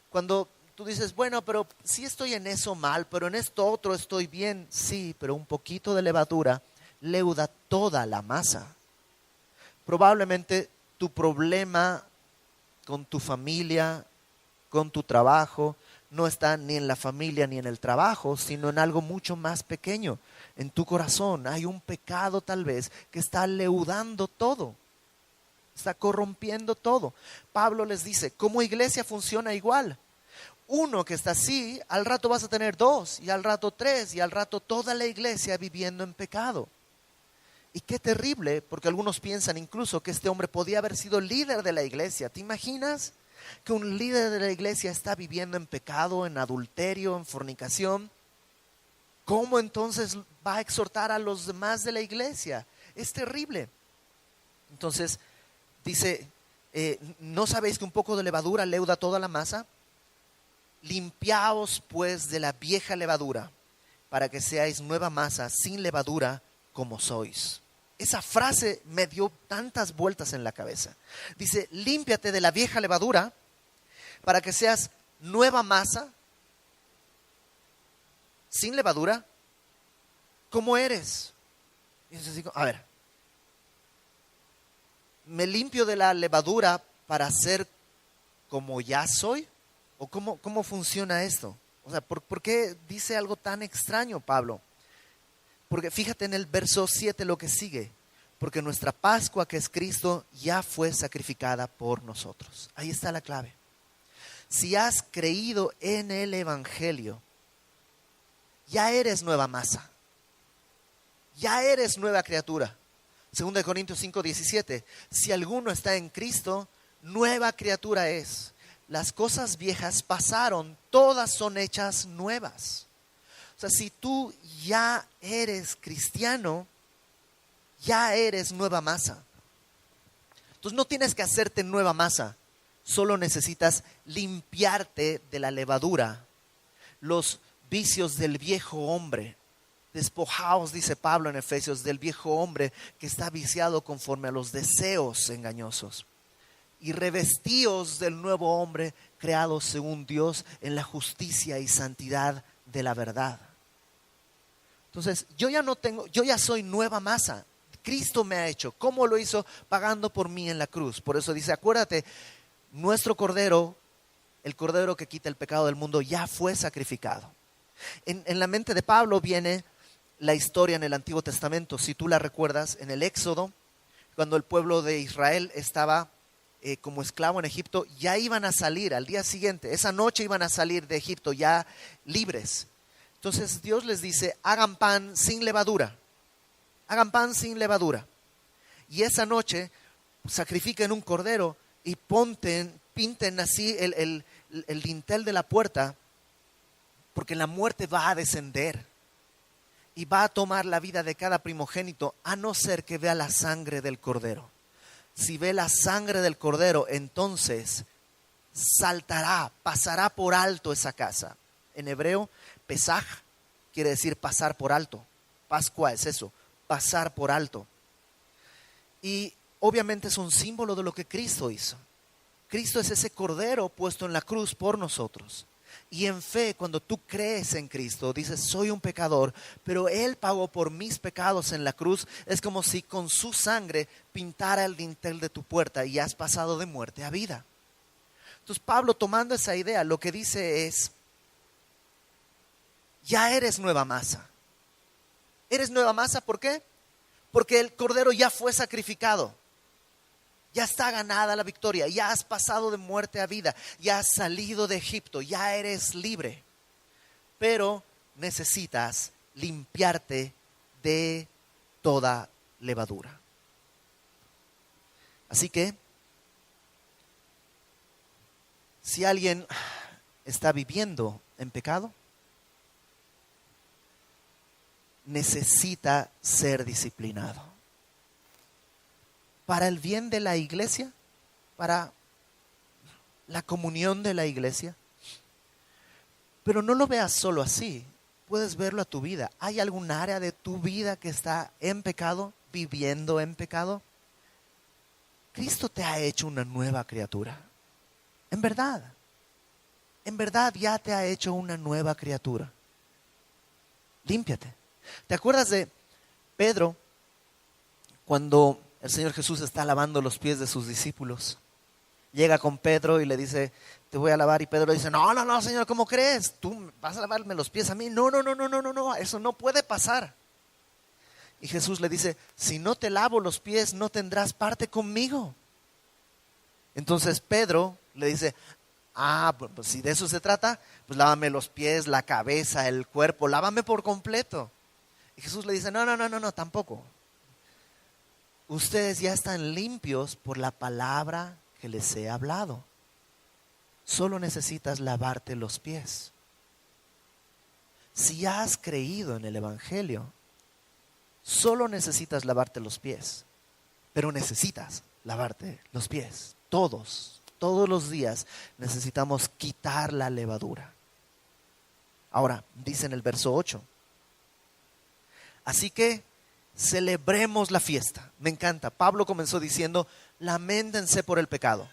Cuando tú dices, bueno, pero sí estoy en eso mal, pero en esto otro estoy bien. Sí, pero un poquito de levadura leuda toda la masa. Probablemente tu problema con tu familia, con tu trabajo, no está ni en la familia ni en el trabajo, sino en algo mucho más pequeño. En tu corazón hay un pecado tal vez que está leudando todo, está corrompiendo todo. Pablo les dice, como iglesia funciona igual. Uno que está así, al rato vas a tener 2, y al rato 3, y al rato toda la iglesia viviendo en pecado. Y qué terrible, porque algunos piensan incluso que este hombre podía haber sido líder de la iglesia. ¿Te imaginas que un líder de la iglesia está viviendo en pecado, en adulterio, en fornicación? ¿Cómo entonces va a exhortar a los demás de la iglesia? Es terrible. Entonces dice, ¿no sabéis que un poco de levadura leuda toda la masa? Limpiaos pues de la vieja levadura, para que seáis nueva masa, sin levadura como sois. Esa frase me dio tantas vueltas en la cabeza. Dice, límpiate de la vieja levadura para que seas nueva masa, sin levadura, como eres. Y dice, a ver, ¿me limpio de la levadura para ser como ya soy? ¿O cómo funciona esto? O sea, ¿por qué dice algo tan extraño Pablo? Porque fíjate en el verso 7 lo que sigue. Porque nuestra Pascua, que es Cristo, ya fue sacrificada por nosotros. Ahí está la clave. Si has creído en el Evangelio, ya eres nueva masa. Ya eres nueva criatura. 2 Corintios 5:17. Si alguno está en Cristo, nueva criatura es. Las cosas viejas pasaron, todas son hechas nuevas. O sea, si tú ya eres cristiano, ya eres nueva masa. Entonces no tienes que hacerte nueva masa, solo necesitas limpiarte de la levadura, los vicios del viejo hombre. Despojaos, dice Pablo en Efesios, del viejo hombre que está viciado conforme a los deseos engañosos. Y revestíos del nuevo hombre creado según Dios en la justicia y santidad de la verdad. Entonces, yo ya soy nueva masa. Cristo me ha hecho. ¿Cómo lo hizo? Pagando por mí en la cruz. Por eso dice, acuérdate, nuestro Cordero, el Cordero que quita el pecado del mundo, ya fue sacrificado. En la mente de Pablo viene la historia en el Antiguo Testamento. Si tú la recuerdas, en el Éxodo, cuando el pueblo de Israel estaba como esclavo en Egipto, ya iban a salir al día siguiente. Esa noche iban a salir de Egipto ya libres. Entonces Dios les dice, hagan pan sin levadura. hagan pan sin levadura. Y esa noche sacrifiquen un cordero y pinten así el dintel de la puerta, porque la muerte va a descender y va a tomar la vida de cada primogénito, a no ser que vea la sangre del cordero. Si ve la sangre del cordero, entonces saltará, pasará por alto esa casa. En hebreo, Pesaj quiere decir pasar por alto. Pascua es eso, pasar por alto. Y obviamente es un símbolo de lo que Cristo hizo. Cristo es ese cordero puesto en la cruz por nosotros. Y en fe, cuando tú crees en Cristo, dices, soy un pecador, pero Él pagó por mis pecados en la cruz. Es como si con su sangre pintara el dintel de tu puerta y has pasado de muerte a vida. Entonces Pablo, tomando esa idea, lo que dice es, ya eres nueva masa. ¿Eres nueva masa? ¿Por qué? Porque el cordero ya fue sacrificado. Ya está ganada la victoria, ya has pasado de muerte a vida, ya has salido de Egipto, ya eres libre. Pero necesitas limpiarte de toda levadura. Así que, si alguien está viviendo en pecado, necesita ser disciplinado. Para el bien de la iglesia, para la comunión de la iglesia. Pero no lo veas solo así, puedes verlo a tu vida. ¿Hay algún área de tu vida que está en pecado, viviendo en pecado? Cristo te ha hecho una nueva criatura. En verdad ya te ha hecho una nueva criatura. Límpiate. ¿Te acuerdas de Pedro cuando el Señor Jesús está lavando los pies de sus discípulos? Llega con Pedro y le dice, te voy a lavar. Y Pedro dice, no, Señor, ¿cómo crees? ¿Tú vas a lavarme los pies a mí? No, eso no puede pasar. Y Jesús le dice, si no te lavo los pies, no tendrás parte conmigo. Entonces Pedro le dice, pues si de eso se trata, pues lávame los pies, la cabeza, el cuerpo, lávame por completo. Y Jesús le dice, no, tampoco. Ustedes ya están limpios por la palabra que les he hablado. Solo necesitas lavarte los pies. Si ya has creído en el Evangelio, solo necesitas lavarte los pies. Pero necesitas lavarte los pies. Todos los días necesitamos quitar la levadura. Ahora, dice en el verso 8. Así que celebremos la fiesta. Me encanta. Pablo comenzó diciendo, lamentense por el pecado.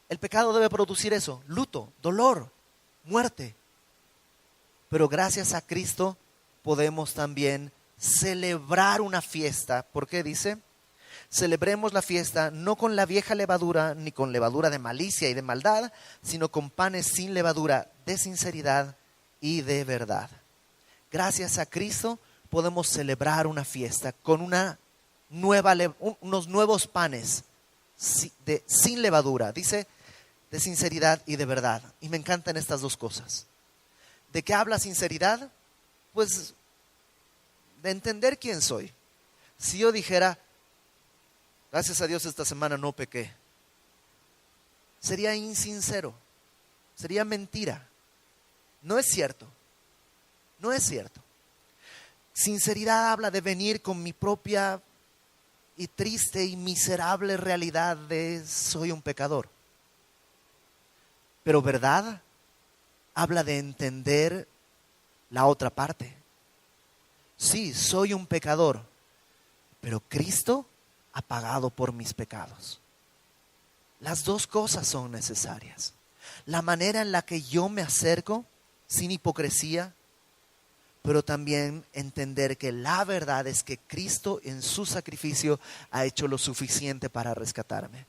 El pecado debe producir eso, luto, dolor, muerte. Pero gracias a Cristo podemos también celebrar una fiesta. ¿Por qué dice? Celebremos la fiesta no con la vieja levadura, ni con levadura de malicia y de maldad, sino con panes sin levadura, de sinceridad y de verdad. Gracias a Cristo podemos celebrar una fiesta con unos nuevos panes sin levadura. Dice, de sinceridad y de verdad. Y me encantan estas dos cosas. ¿De qué habla sinceridad? Pues de entender quién soy. Si yo dijera, gracias a Dios esta semana no pequé, sería insincero, sería mentira. No es cierto. Sinceridad habla de venir con mi propia y triste y miserable realidad de soy un pecador. Pero verdad habla de entender la otra parte. Sí, soy un pecador, pero Cristo ha pagado por mis pecados. Las dos cosas son necesarias. La manera en la que yo me acerco, sin hipocresía, pero también entender que la verdad es que Cristo en su sacrificio ha hecho lo suficiente para rescatarme.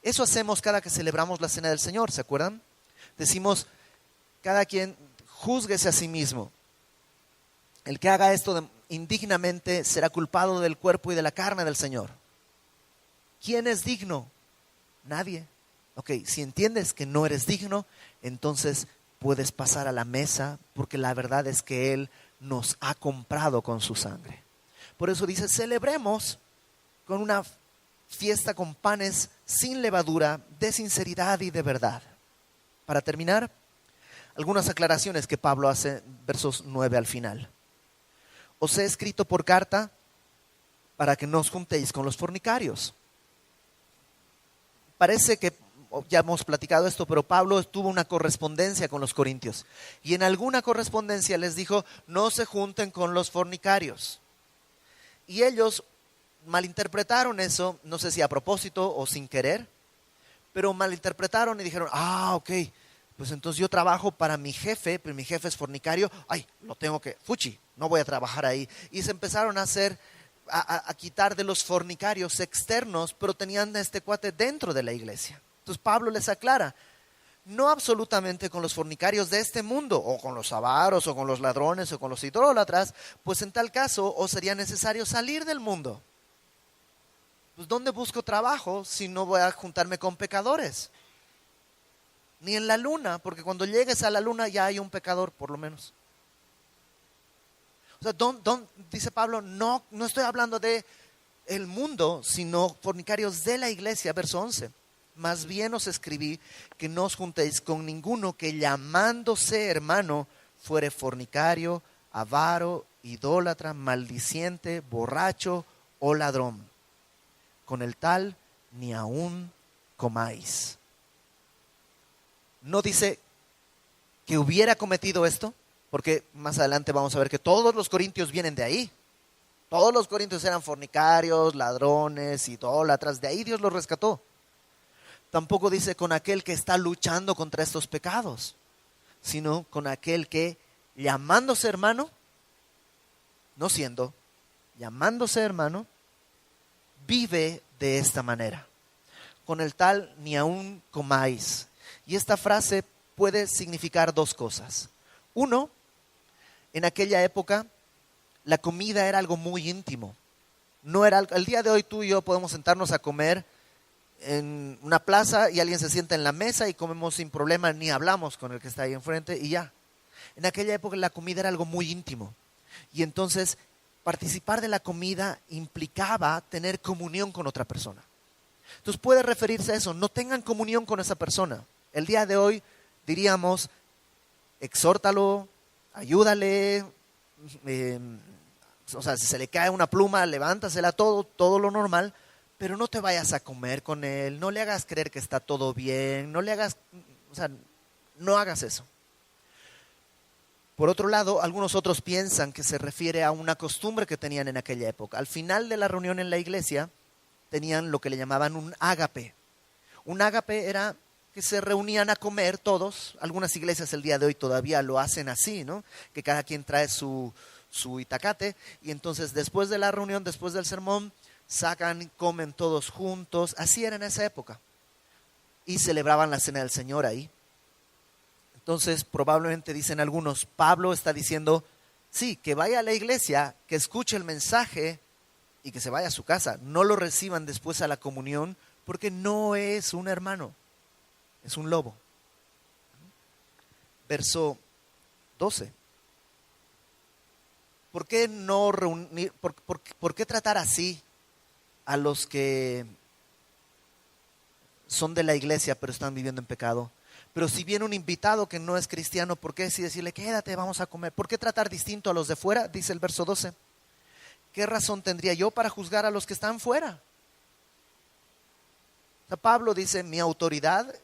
Eso hacemos cada que celebramos la Cena del Señor, ¿se acuerdan? Decimos, cada quien júzguese a sí mismo. El que haga esto indignamente será culpado del cuerpo y de la carne del Señor. ¿Quién es digno? Nadie. Ok, si entiendes que no eres digno, entonces puedes pasar a la mesa, porque la verdad es que Él nos ha comprado con su sangre. Por eso dice, celebremos con una fiesta con panes sin levadura, de sinceridad y de verdad. Para terminar, algunas aclaraciones que Pablo hace, versos 9 al final. Os he escrito por carta para que no os juntéis con los fornicarios. Parece que ya hemos platicado esto, pero Pablo tuvo una correspondencia con los corintios. Y en alguna correspondencia les dijo, no se junten con los fornicarios. Y ellos malinterpretaron eso, no sé si a propósito o sin querer, pero malinterpretaron y dijeron, ok, pues entonces yo trabajo para mi jefe, pero mi jefe es fornicario, lo tengo que, fuchi, no voy a trabajar ahí. Y se empezaron a quitar de los fornicarios externos, pero tenían a este cuate dentro de la iglesia. Entonces Pablo les aclara, no absolutamente con los fornicarios de este mundo, o con los avaros, o con los ladrones, o con los idólatras, pues en tal caso os sería necesario salir del mundo. Pues ¿dónde busco trabajo si no voy a juntarme con pecadores? Ni en la luna, porque cuando llegues a la luna ya hay un pecador por lo menos. O sea, dice Pablo, no estoy hablando de el mundo, sino fornicarios de la iglesia, verso 11. Más bien os escribí que no os juntéis con ninguno que llamándose hermano fuere fornicario, avaro, idólatra, maldiciente, borracho o ladrón. Con el tal ni aún comáis. No dice que hubiera cometido esto, porque más adelante vamos a ver que todos los corintios vienen de ahí. Todos los corintios eran fornicarios, ladrones, idólatras, de ahí Dios los rescató. Tampoco dice con aquel que está luchando contra estos pecados, sino con aquel que llamándose hermano, no siendo, llamándose hermano, vive de esta manera. Con el tal ni aún comáis. Y esta frase puede significar dos cosas. Uno, en aquella época la comida era algo muy íntimo. No era el día de hoy tú y yo podemos sentarnos a comer en una plaza y alguien se sienta en la mesa y comemos sin problema, ni hablamos con el que está ahí enfrente y ya. En aquella época la comida era algo muy íntimo. Y entonces participar de la comida implicaba tener comunión con otra persona. Entonces puede referirse a eso, no tengan comunión con esa persona. El día de hoy diríamos, exhórtalo, ayúdale, o sea, si se le cae una pluma, levántasela, todo lo normal, pero no te vayas a comer con él, no le hagas creer que está todo bien, no hagas eso. Por otro lado, algunos otros piensan que se refiere a una costumbre que tenían en aquella época. Al final de la reunión en la iglesia, tenían lo que le llamaban un ágape. Un ágape era que se reunían a comer todos. Algunas iglesias el día de hoy todavía lo hacen así, ¿no? Que cada quien trae su itacate y entonces después de la reunión, después del sermón, sacan, comen todos juntos. Así era en esa época. Y celebraban la cena del Señor ahí. Entonces probablemente dicen algunos, Pablo está diciendo, sí, que vaya a la iglesia, que escuche el mensaje y que se vaya a su casa. No lo reciban después a la comunión porque no es un hermano, es un lobo. Verso 12. ¿Por qué no reunir, por qué tratar así a los que son de la iglesia pero están viviendo en pecado? Pero si viene un invitado que no es cristiano, ¿por qué si decirle, quédate, vamos a comer? ¿Por qué tratar distinto a los de fuera? Dice el verso 12. ¿Qué razón tendría yo para juzgar a los que están fuera? O sea, Pablo dice, mi autoridad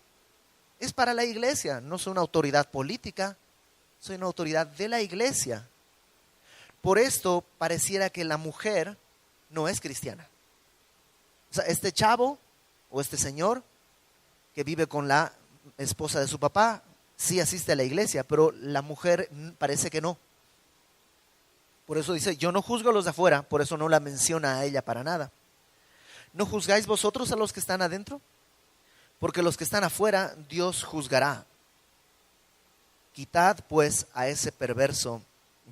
es para la iglesia, no soy una autoridad política, soy una autoridad de la iglesia. Por esto pareciera que la mujer no es cristiana. O sea, este chavo o este señor que vive con la esposa de su papá, sí asiste a la iglesia, pero la mujer parece que no. Por eso dice, yo no juzgo a los de afuera, por eso no la menciona a ella para nada. ¿No juzgáis vosotros a los que están adentro? Porque los que están afuera, Dios juzgará. Quitad pues a ese perverso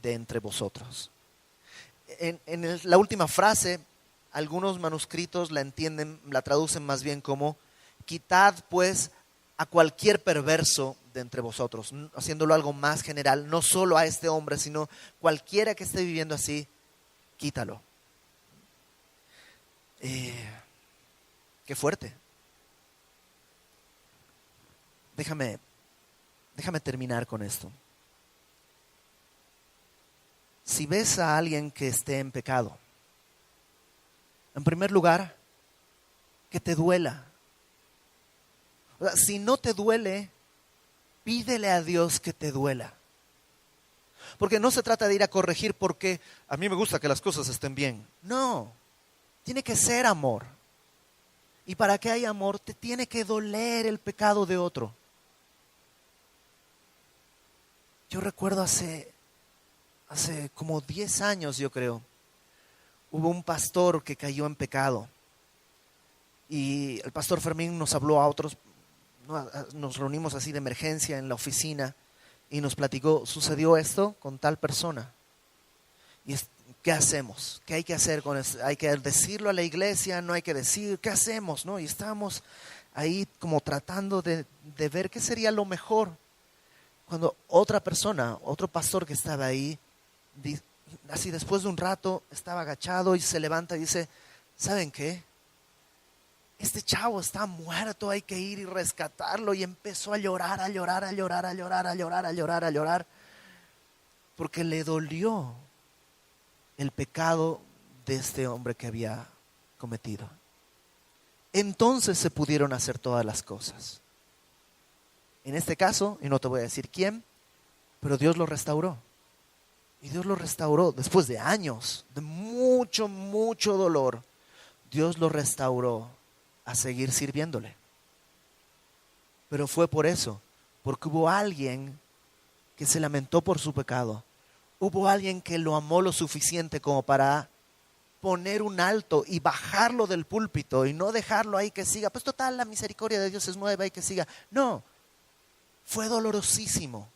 de entre vosotros. En la última frase, algunos manuscritos la entienden, la traducen más bien como, quitad pues a cualquier perverso de entre vosotros, haciéndolo algo más general, no solo a este hombre, sino cualquiera que esté viviendo así, quítalo. Qué fuerte. Déjame terminar con esto. Si ves a alguien que esté en pecado, en primer lugar, que te duela. O sea, si no te duele, pídele a Dios que te duela. Porque no se trata de ir a corregir porque a mí me gusta que las cosas estén bien. No, tiene que ser amor. Y para que haya amor, te tiene que doler el pecado de otro. Yo recuerdo hace como 10 años, yo creo, hubo un pastor que cayó en pecado. Y el pastor Fermín nos habló a otros, nos reunimos así de emergencia en la oficina y nos platicó, sucedió esto con tal persona. Y ¿qué hacemos? ¿Qué hay que hacer con esto? ¿Hay que decirlo a la iglesia? ¿No hay que decir? ¿Qué hacemos? ¿No? Y estábamos ahí como tratando de ver qué sería lo mejor. Cuando otra persona, otro pastor que estaba ahí, así después de un rato, estaba agachado y se levanta y dice, ¿saben qué? Este chavo está muerto, hay que ir y rescatarlo. Y empezó a llorar, a llorar, a llorar, a llorar, a llorar, a llorar, a llorar, porque le dolió el pecado de este hombre que había cometido. Entonces se pudieron hacer todas las cosas. En este caso, y no te voy a decir quién, pero Dios lo restauró. Y Dios lo restauró después de años, de mucho, mucho dolor. Dios lo restauró a seguir sirviéndole. Pero fue por eso, porque hubo alguien que se lamentó por su pecado. Hubo alguien que lo amó lo suficiente como para poner un alto y bajarlo del púlpito y no dejarlo ahí que siga. Pues total, la misericordia de Dios es nueva y que siga. No, fue dolorosísimo.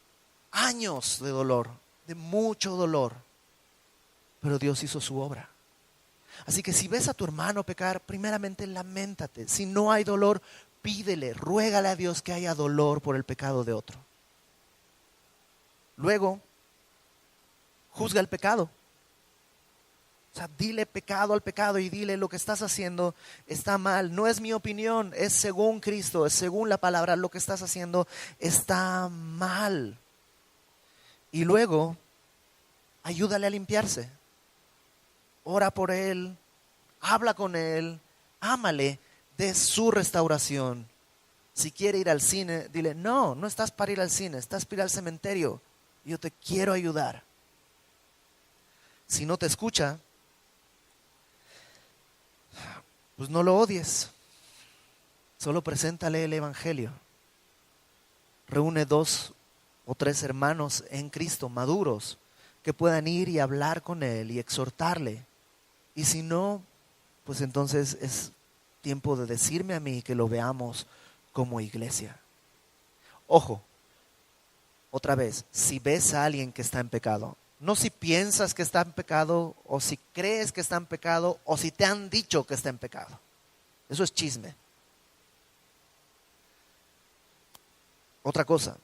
Años de dolor, de mucho dolor. Pero Dios hizo su obra. Así que si ves a tu hermano pecar, primeramente laméntate. Si no hay dolor, pídele, ruégale a Dios que haya dolor por el pecado de otro. Luego, juzga el pecado. O sea, dile pecado al pecado y dile lo que estás haciendo está mal. No es mi opinión, es según Cristo, es según la palabra. Lo que estás haciendo está mal. Y luego, ayúdale a limpiarse. Ora por él, habla con él, ámale de su restauración. Si quiere ir al cine, dile, no estás para ir al cine, estás para ir al cementerio. Yo te quiero ayudar. Si no te escucha, pues no lo odies. Solo preséntale el evangelio. Reúne 2 o 3 hermanos en Cristo, maduros, que puedan ir y hablar con él y exhortarle. Y si no, pues entonces es tiempo de decirme a mí que lo veamos como iglesia. Ojo, otra vez, si ves a alguien que está en pecado, no si piensas que está en pecado, o si crees que está en pecado, o si te han dicho que está en pecado. Eso es chisme. Otra cosa,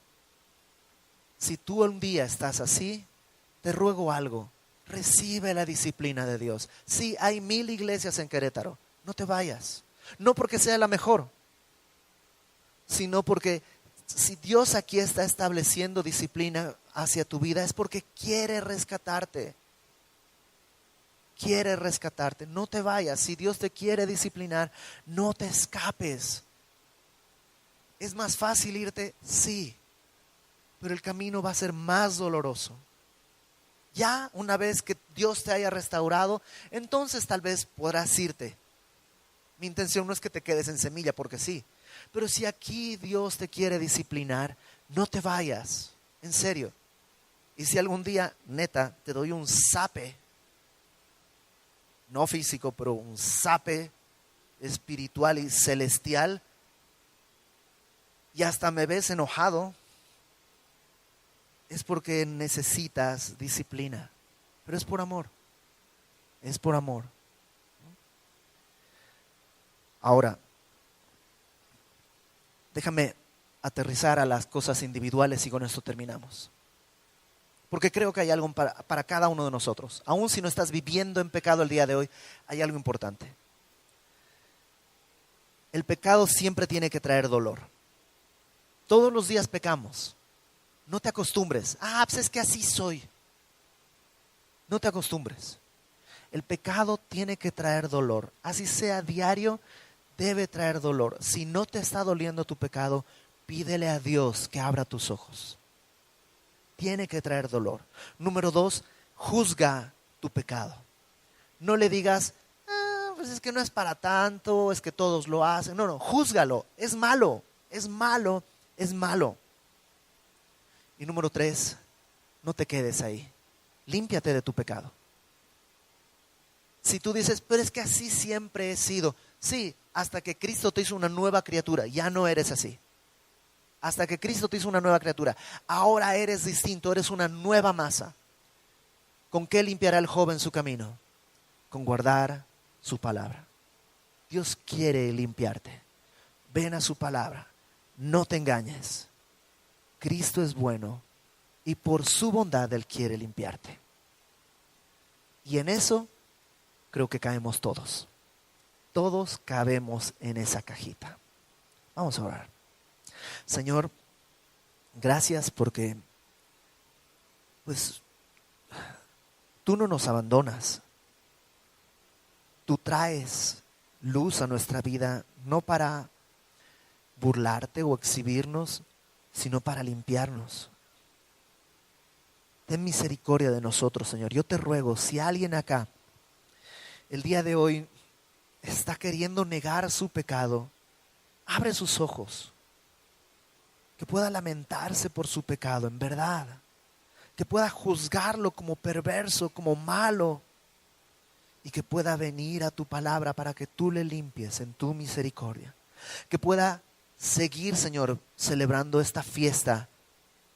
si tú un día estás así, te ruego algo. Recibe la disciplina de Dios. Sí, hay 1000 iglesias en Querétaro. No te vayas. No porque sea la mejor, sino porque si Dios aquí está estableciendo disciplina hacia tu vida, es porque quiere rescatarte. Quiere rescatarte. No te vayas. Si Dios te quiere disciplinar, no te escapes. ¿Es más fácil irte? Sí. Pero el camino va a ser más doloroso. Ya una vez que Dios te haya restaurado, entonces tal vez podrás irte. Mi intención no es que te quedes en semilla, porque sí. Pero si aquí Dios te quiere disciplinar, no te vayas. En serio. Y si algún día, neta, te doy un zape, no físico, pero un zape espiritual y celestial, y hasta me ves enojado, es porque necesitas disciplina. Pero es por amor. Es por amor. Ahora, déjame aterrizar a las cosas individuales y con esto terminamos. Porque creo que hay algo para cada uno de nosotros. Aun si no estás viviendo en pecado el día de hoy, hay algo importante. el pecado siempre tiene que traer dolor. Todos los días pecamos. No te acostumbres. Pues es que así soy. No te acostumbres. El pecado tiene que traer dolor. Así sea diario, debe traer dolor. Si no te está doliendo tu pecado, pídele a Dios que abra tus ojos. Tiene que traer dolor. Número 2, juzga tu pecado. No le digas, pues es que no es para tanto, es que todos lo hacen. No, júzgalo. Es malo, es malo, es malo. Y número 3, no te quedes ahí. Límpiate de tu pecado. Si tú dices, pero es que así siempre he sido. Sí, hasta que Cristo te hizo una nueva criatura, ya no eres así. Hasta que Cristo te hizo una nueva criatura. Ahora eres distinto, eres una nueva masa. ¿Con qué limpiará el joven su camino? Con guardar su palabra. Dios quiere limpiarte. Ven a su palabra. No te engañes. Cristo es bueno y por su bondad Él quiere limpiarte. Y en eso creo que caemos todos. Todos cabemos en esa cajita. Vamos a orar. Señor, gracias porque pues tú no nos abandonas. Tú traes luz a nuestra vida, no para burlarte o exhibirnos, sino para limpiarnos. Ten misericordia de nosotros, Señor. Yo te ruego, si alguien acá el día de hoy está queriendo negar su pecado, abre sus ojos, que pueda lamentarse por su pecado, en verdad, que pueda juzgarlo como perverso, como malo, y que pueda venir a tu palabra para que tú le limpies en tu misericordia, que pueda seguir, Señor, celebrando esta fiesta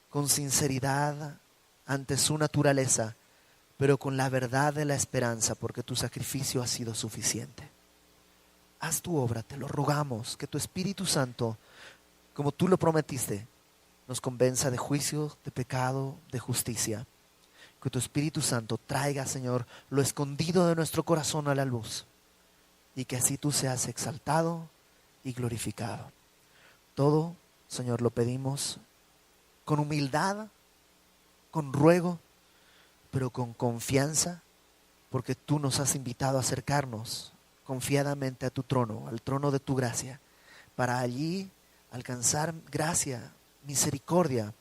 con sinceridad ante su naturaleza, pero con la verdad de la esperanza, porque tu sacrificio ha sido suficiente. Haz tu obra, te lo rogamos, que tu Espíritu Santo, como tú lo prometiste, nos convenza de juicio, de pecado, de justicia. Que tu Espíritu Santo traiga, Señor, lo escondido de nuestro corazón a la luz, y que así tú seas exaltado y glorificado. Todo, Señor, lo pedimos con humildad, con ruego, pero con confianza, porque tú nos has invitado a acercarnos confiadamente a tu trono, al trono de tu gracia, para allí alcanzar gracia, misericordia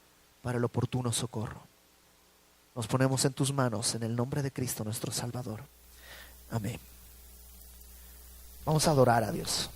para el oportuno socorro. Nos ponemos en tus manos en el nombre de Cristo nuestro Salvador. Amén. Vamos a adorar a Dios.